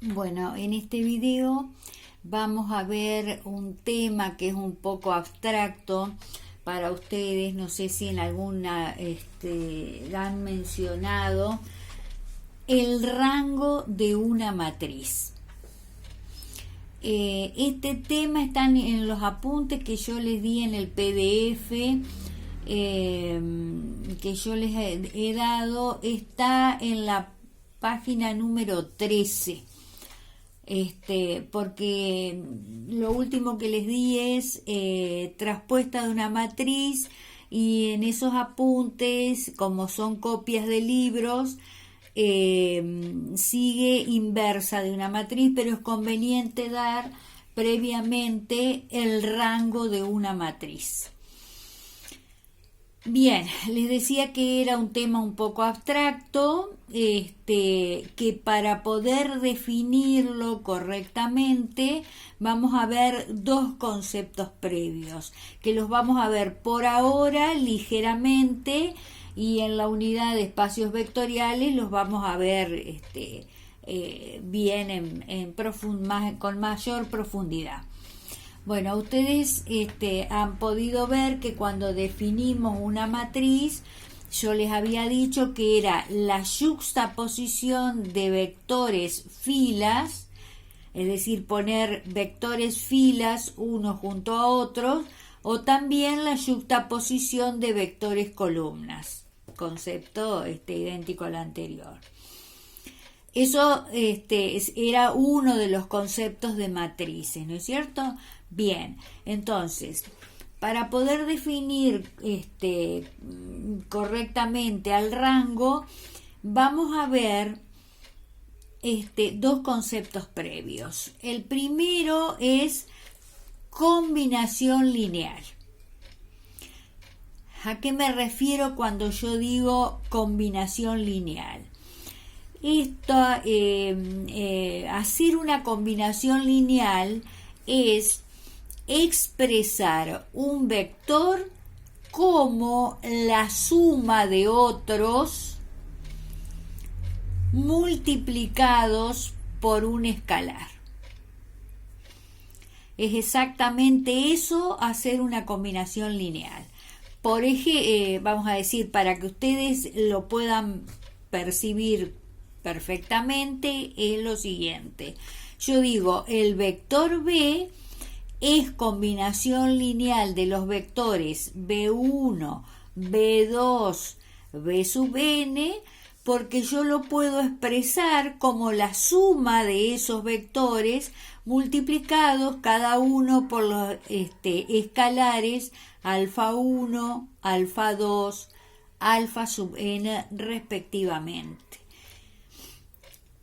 Bueno, en este video vamos a ver un tema que es un poco abstracto para ustedes. No sé si en alguna han mencionado el rango de una matriz. Este tema está en los apuntes que yo les di en el PDF que yo les he dado. Está en la página número 13, porque lo último que les di es traspuesta de una matriz, y en esos apuntes, como son copias de libros, sigue inversa de una matriz, pero es conveniente dar previamente el rango de una matriz. Bien, les decía que era un tema un poco abstracto, que para poder definirlo correctamente vamos a ver dos conceptos previos, que los vamos a ver por ahora ligeramente, y en la unidad de espacios vectoriales los vamos a ver bien con mayor profundidad. Bueno, ustedes han podido ver que cuando definimos una matriz, yo les había dicho que era la yuxtaposición de vectores filas, es decir, poner vectores filas unos junto a otros, o también la yuxtaposición de vectores columnas, concepto idéntico al anterior. Eso era uno de los conceptos de matrices, ¿no es cierto? Bien, entonces, para poder definir correctamente al rango, vamos a ver dos conceptos previos. El primero es combinación lineal. ¿A qué me refiero cuando yo digo combinación lineal? Hacer una combinación lineal es expresar un vector como la suma de otros multiplicados por un escalar. Es exactamente eso, hacer una combinación lineal. Por ejemplo, vamos a decir, para que ustedes lo puedan percibir perfectamente, es lo siguiente. Yo digo, el vector B es combinación lineal de los vectores B1, B2, B sub n, porque yo lo puedo expresar como la suma de esos vectores multiplicados cada uno por los escalares alfa 1, alfa 2, alfa sub n respectivamente.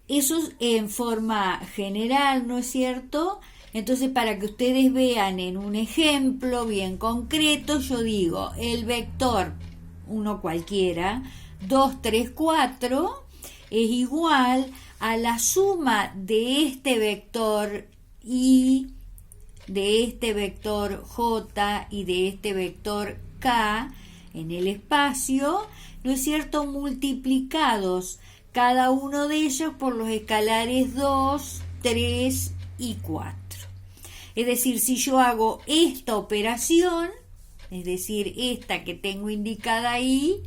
Eso en forma general, ¿no es cierto? Entonces, para que ustedes vean en un ejemplo bien concreto, yo digo, el vector, uno cualquiera, 2, 3, 4, es igual a la suma de este vector I, de este vector J y de este vector K en el espacio, ¿no es cierto?, multiplicados cada uno de ellos por los escalares 2, 3 y 4. Es decir, si yo hago esta operación, es decir, esta que tengo indicada ahí,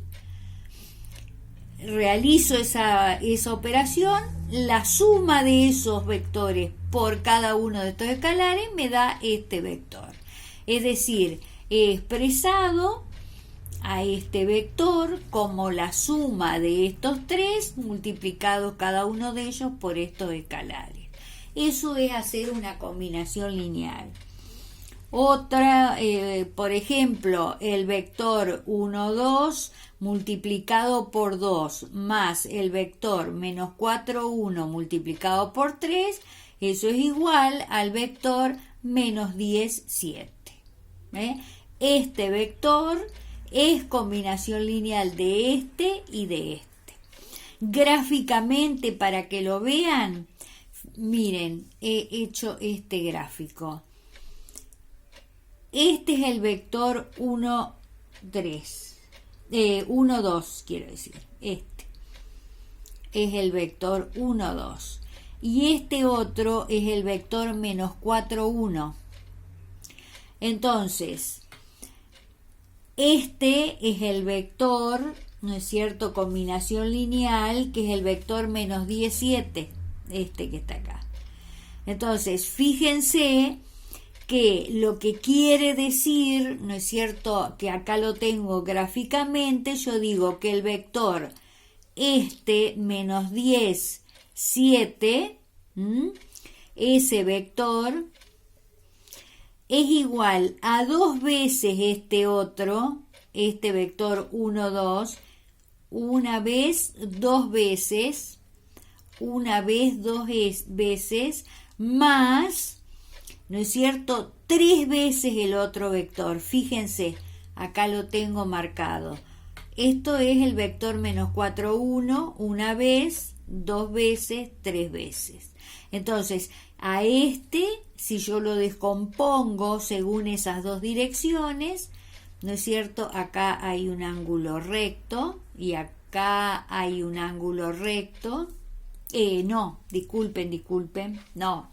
realizo esa operación, la suma de esos vectores por cada uno de estos escalares me da este vector. Es decir, he expresado a este vector como la suma de estos tres multiplicados cada uno de ellos por estos escalares. Eso es hacer una combinación lineal. Otra, por ejemplo, el vector 1, 2 multiplicado por 2 más el vector menos 4, 1 multiplicado por 3, eso es igual al vector menos 10, 7. Este vector es combinación lineal de este y de este. Gráficamente, para que lo vean, miren, he hecho este gráfico. Este es el vector 1, 3. 1, 2, quiero decir. es el vector 1, 2. Y este otro es el vector menos 4, 1. Entonces, este es el vector, ¿no es cierto?, combinación lineal, que es el vector menos 10, 7, este que está acá. Entonces, fíjense que lo que quiere decir, ¿no es cierto?, que acá lo tengo gráficamente, yo digo que el vector este menos 10, 7, ese vector es igual a 2 veces este otro, este vector 1, 2, una vez, 2 veces, una vez, 2 veces, más, ¿no es cierto?, 3 veces el otro vector. Fíjense, acá lo tengo marcado. Esto es el vector menos 4, 1, una vez, 2 veces, 3 veces. Entonces, a este, si yo lo descompongo según esas dos direcciones, ¿no es cierto? Acá hay un ángulo recto y acá hay un ángulo recto. No, disculpen, no.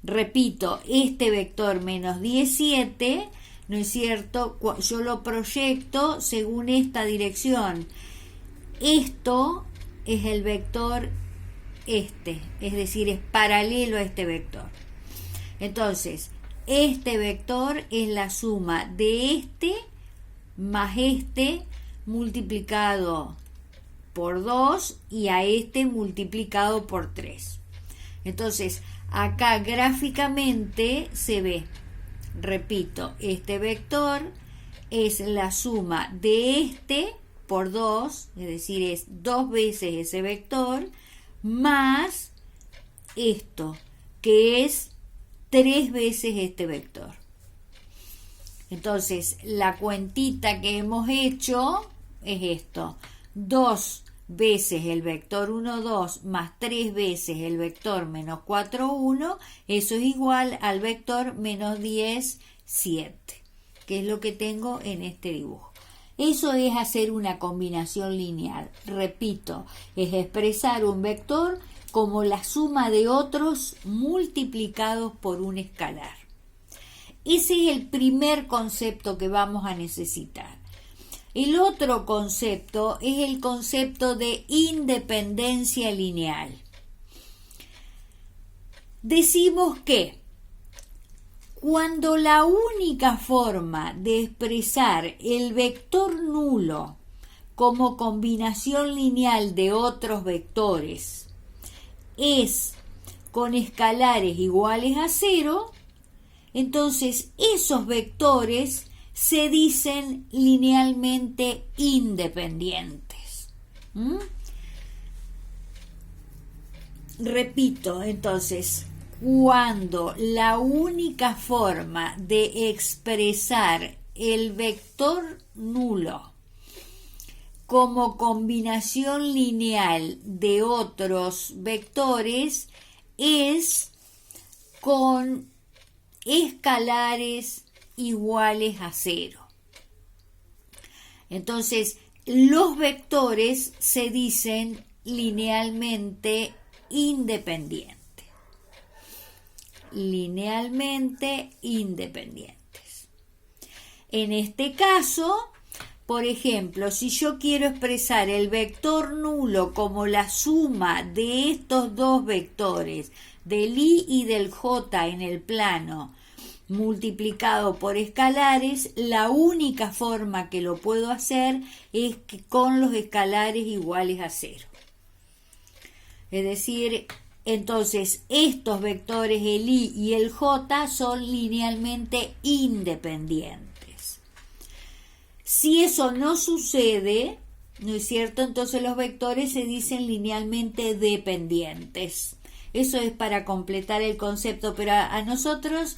Repito, este vector menos 17, ¿no es cierto?, yo lo proyecto según esta dirección. Esto es el vector este, es decir, es paralelo a este vector. Entonces, este vector es la suma de este más este multiplicado por 2 y a este multiplicado por 3. Entonces, acá gráficamente se ve, repito, este vector es la suma de este por 2, es decir, es 2 veces ese vector, más esto, que es 3 veces este vector. Entonces, la cuentita que hemos hecho es esto, 2 veces el vector 1, 2 más 3 veces el vector menos 4, 1, eso es igual al vector menos 10, 7, que es lo que tengo en este dibujo. Eso es hacer una combinación lineal. Repito, es expresar un vector como la suma de otros multiplicados por un escalar. Ese es el primer concepto que vamos a necesitar. El otro concepto es el concepto de independencia lineal. Decimos que cuando la única forma de expresar el vector nulo como combinación lineal de otros vectores es con escalares iguales a 0, entonces esos vectores se dicen linealmente independientes. Repito, entonces, cuando la única forma de expresar el vector nulo como combinación lineal de otros vectores es con escalares iguales a 0. Entonces, los vectores se dicen linealmente independientes. Linealmente independientes. En este caso, por ejemplo, si yo quiero expresar el vector nulo como la suma de estos dos vectores, del i y del j en el plano, multiplicado por escalares, la única forma que lo puedo hacer es que con los escalares iguales a 0. Es decir, entonces estos vectores, el i y el j, son linealmente independientes. Si eso no sucede, ¿no es cierto?, entonces los vectores se dicen linealmente dependientes. Eso es para completar el concepto, pero a nosotros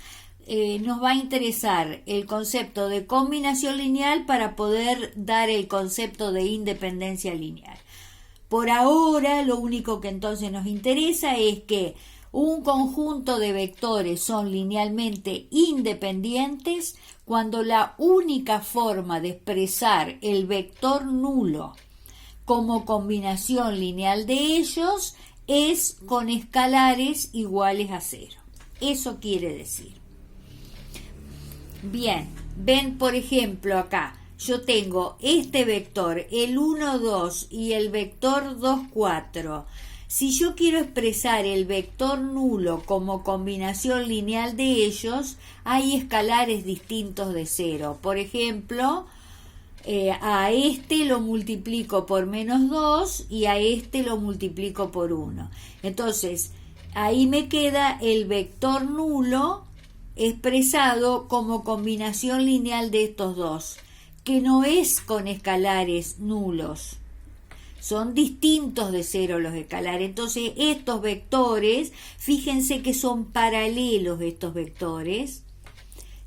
nos va a interesar el concepto de combinación lineal para poder dar el concepto de independencia lineal. Por ahora, lo único que entonces nos interesa es que un conjunto de vectores son linealmente independientes cuando la única forma de expresar el vector nulo como combinación lineal de ellos es con escalares iguales a 0. Eso quiere decir. Bien, ven por ejemplo acá, yo tengo este vector, el 1, 2 y el vector 2, 4. Si yo quiero expresar el vector nulo como combinación lineal de ellos, hay escalares distintos de 0. Por ejemplo, a este lo multiplico por menos 2 y a este lo multiplico por 1. Entonces, ahí me queda el vector nulo expresado como combinación lineal de estos dos, que no es con escalares nulos. Son distintos de 0 los escalares. Entonces, estos vectores, fíjense que son paralelos estos vectores.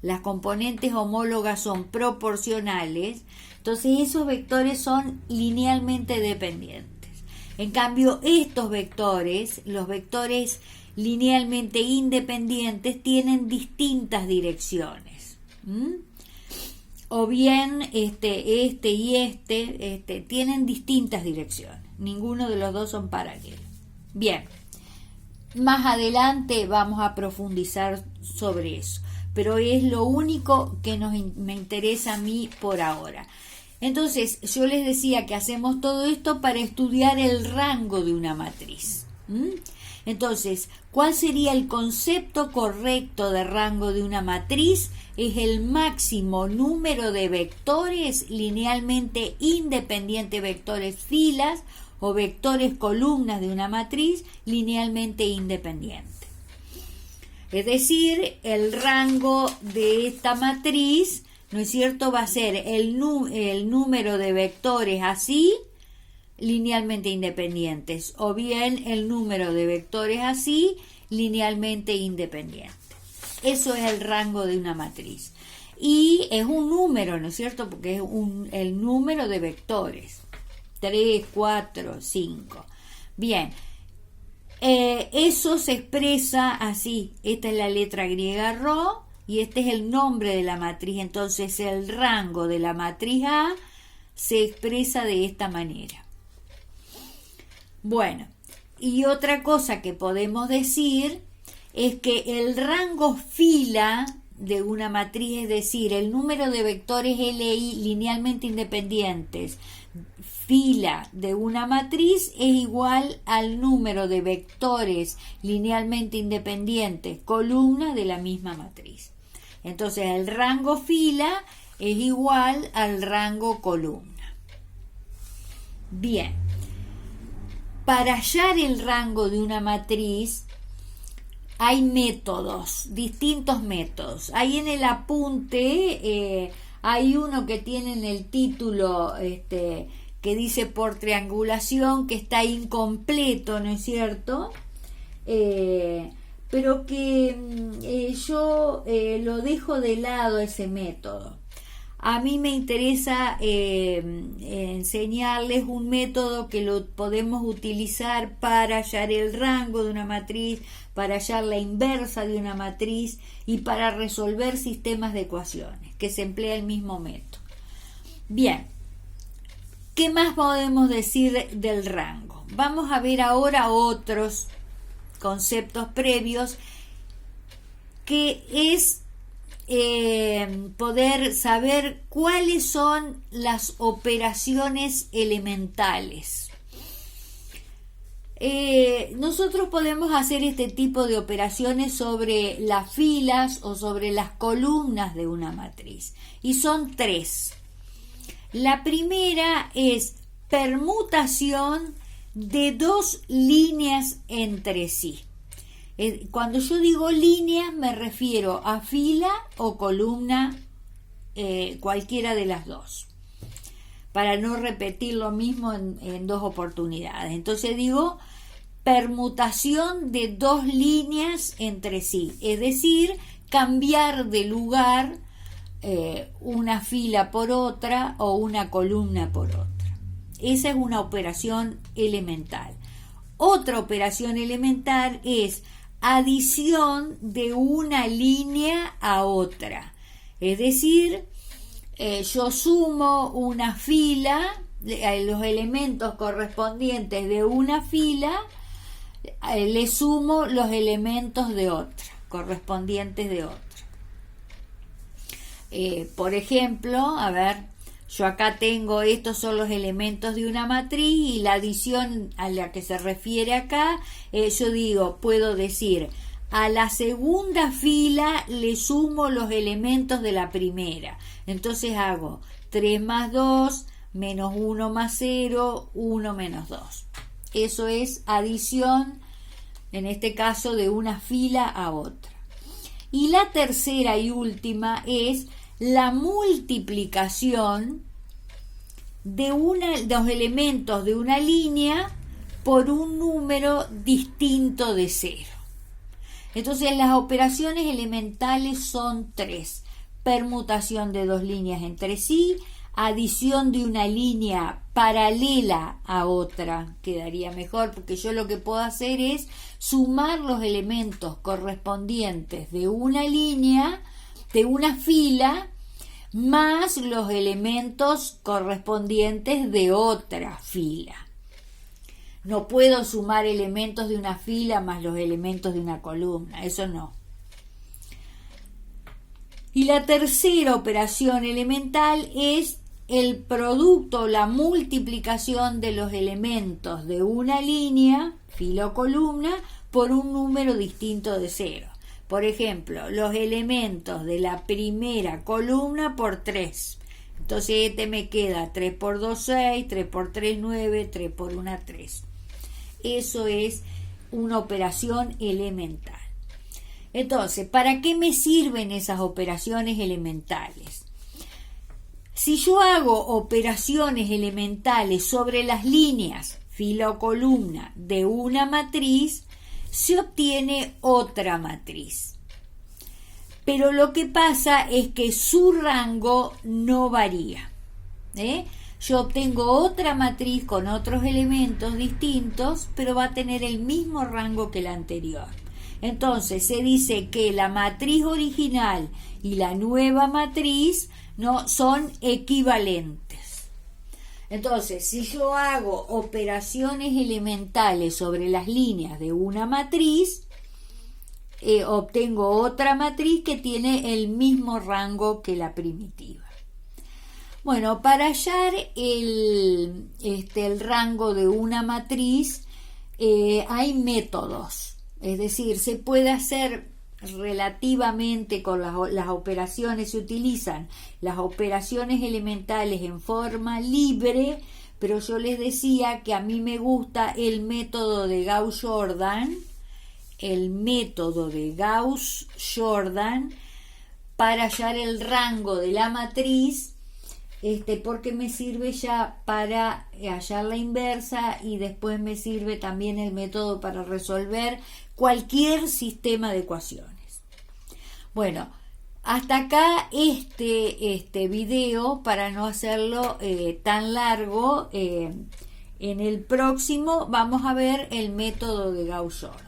Las componentes homólogas son proporcionales. Entonces, esos vectores son linealmente dependientes. En cambio, estos vectores, los vectores linealmente independientes, tienen distintas direcciones. O bien este y este tienen distintas direcciones. Ninguno de los dos son paralelos. Bien, más adelante vamos a profundizar sobre eso, pero es lo único que me interesa a mí por ahora. Entonces, yo les decía que hacemos todo esto para estudiar el rango de una matriz. Entonces, ¿cuál sería el concepto correcto de rango de una matriz? Es el máximo número de vectores linealmente independientes, vectores filas o vectores columnas de una matriz linealmente independiente. Es decir, el rango de esta matriz, ¿no es cierto?, va a ser el número de vectores así, linealmente independientes, o bien el número de vectores así, linealmente independientes. Eso es el rango de una matriz. Y es un número, ¿no es cierto?, porque es el número de vectores. 3, 4, 5. Bien, eso se expresa así. Esta es la letra griega rho y este es el nombre de la matriz. Entonces el rango de la matriz A se expresa de esta manera. Bueno, y otra cosa que podemos decir es que el rango fila de una matriz, es decir, el número de vectores LI linealmente independientes, fila de una matriz, es igual al número de vectores linealmente independientes, columna de la misma matriz. Entonces, el rango fila es igual al rango columna. Bien. Para hallar el rango de una matriz hay métodos, distintos métodos. Ahí en el apunte hay uno que tiene en el título que dice por triangulación, que está incompleto, ¿no es cierto? Pero que yo lo dejo de lado ese método. A mí me interesa enseñarles un método que lo podemos utilizar para hallar el rango de una matriz, para hallar la inversa de una matriz y para resolver sistemas de ecuaciones, que se emplea el mismo método. Bien, ¿qué más podemos decir del rango? Vamos a ver ahora otros conceptos previos, que es poder saber cuáles son las operaciones elementales. Nosotros podemos hacer este tipo de operaciones sobre las filas o sobre las columnas de una matriz, y son 3. La primera es permutación de 2 líneas entre sí. Cuando yo digo líneas me refiero a fila o columna, cualquiera de las dos, para no repetir lo mismo en 2 oportunidades. Entonces digo permutación de 2 líneas entre sí, es decir, cambiar de lugar una fila por otra o una columna por otra. Esa es una operación elemental. Otra operación elemental es adición de una línea a otra. Es decir, yo sumo una fila los elementos correspondientes de una fila, le sumo los elementos de otra, correspondientes de otra. Por ejemplo, a ver, yo acá tengo, estos son los elementos de una matriz y la adición a la que se refiere acá, yo digo, puedo decir, a la segunda fila le sumo los elementos de la primera. Entonces hago 3 más 2, menos 1 más 0, 1 menos 2. Eso es adición, en este caso, de una fila a otra. Y la tercera y última es la multiplicación de los elementos de una línea por un número distinto de 0. Entonces las operaciones elementales son 3. Permutación de dos líneas entre sí, adición de una línea paralela a otra, quedaría mejor, porque yo lo que puedo hacer es sumar los elementos correspondientes de una línea, de una fila, más los elementos correspondientes de otra fila. No puedo sumar elementos de una fila más los elementos de una columna, eso no. Y la tercera operación elemental es el producto, la multiplicación de los elementos de una línea, fila o columna, por un número distinto de 0. Por ejemplo, los elementos de la primera columna por 3. Entonces me queda 3 por 2, 6, 3 por 3, 9, 3 por 1, 3. Eso es una operación elemental. Entonces, ¿para qué me sirven esas operaciones elementales? Si yo hago operaciones elementales sobre las líneas, fila o columna, de una matriz, se obtiene otra matriz. Pero lo que pasa es que su rango no varía. Yo obtengo otra matriz con otros elementos distintos, pero va a tener el mismo rango que la anterior. Entonces se dice que la matriz original y la nueva matriz no son equivalentes. Entonces, si yo hago operaciones elementales sobre las líneas de una matriz, obtengo otra matriz que tiene el mismo rango que la primitiva. Bueno, para hallar el rango de una matriz hay métodos. Es decir, se puede hacer relativamente con las operaciones, se utilizan las operaciones elementales en forma libre, pero yo les decía que a mí me gusta el método de Gauss-Jordan, para hallar el rango de la matriz, porque me sirve ya para hallar la inversa y después me sirve también el método para resolver cualquier sistema de ecuaciones. Bueno, hasta acá este video, para no hacerlo tan largo. En el próximo vamos a ver el método de Gauss-Jordan.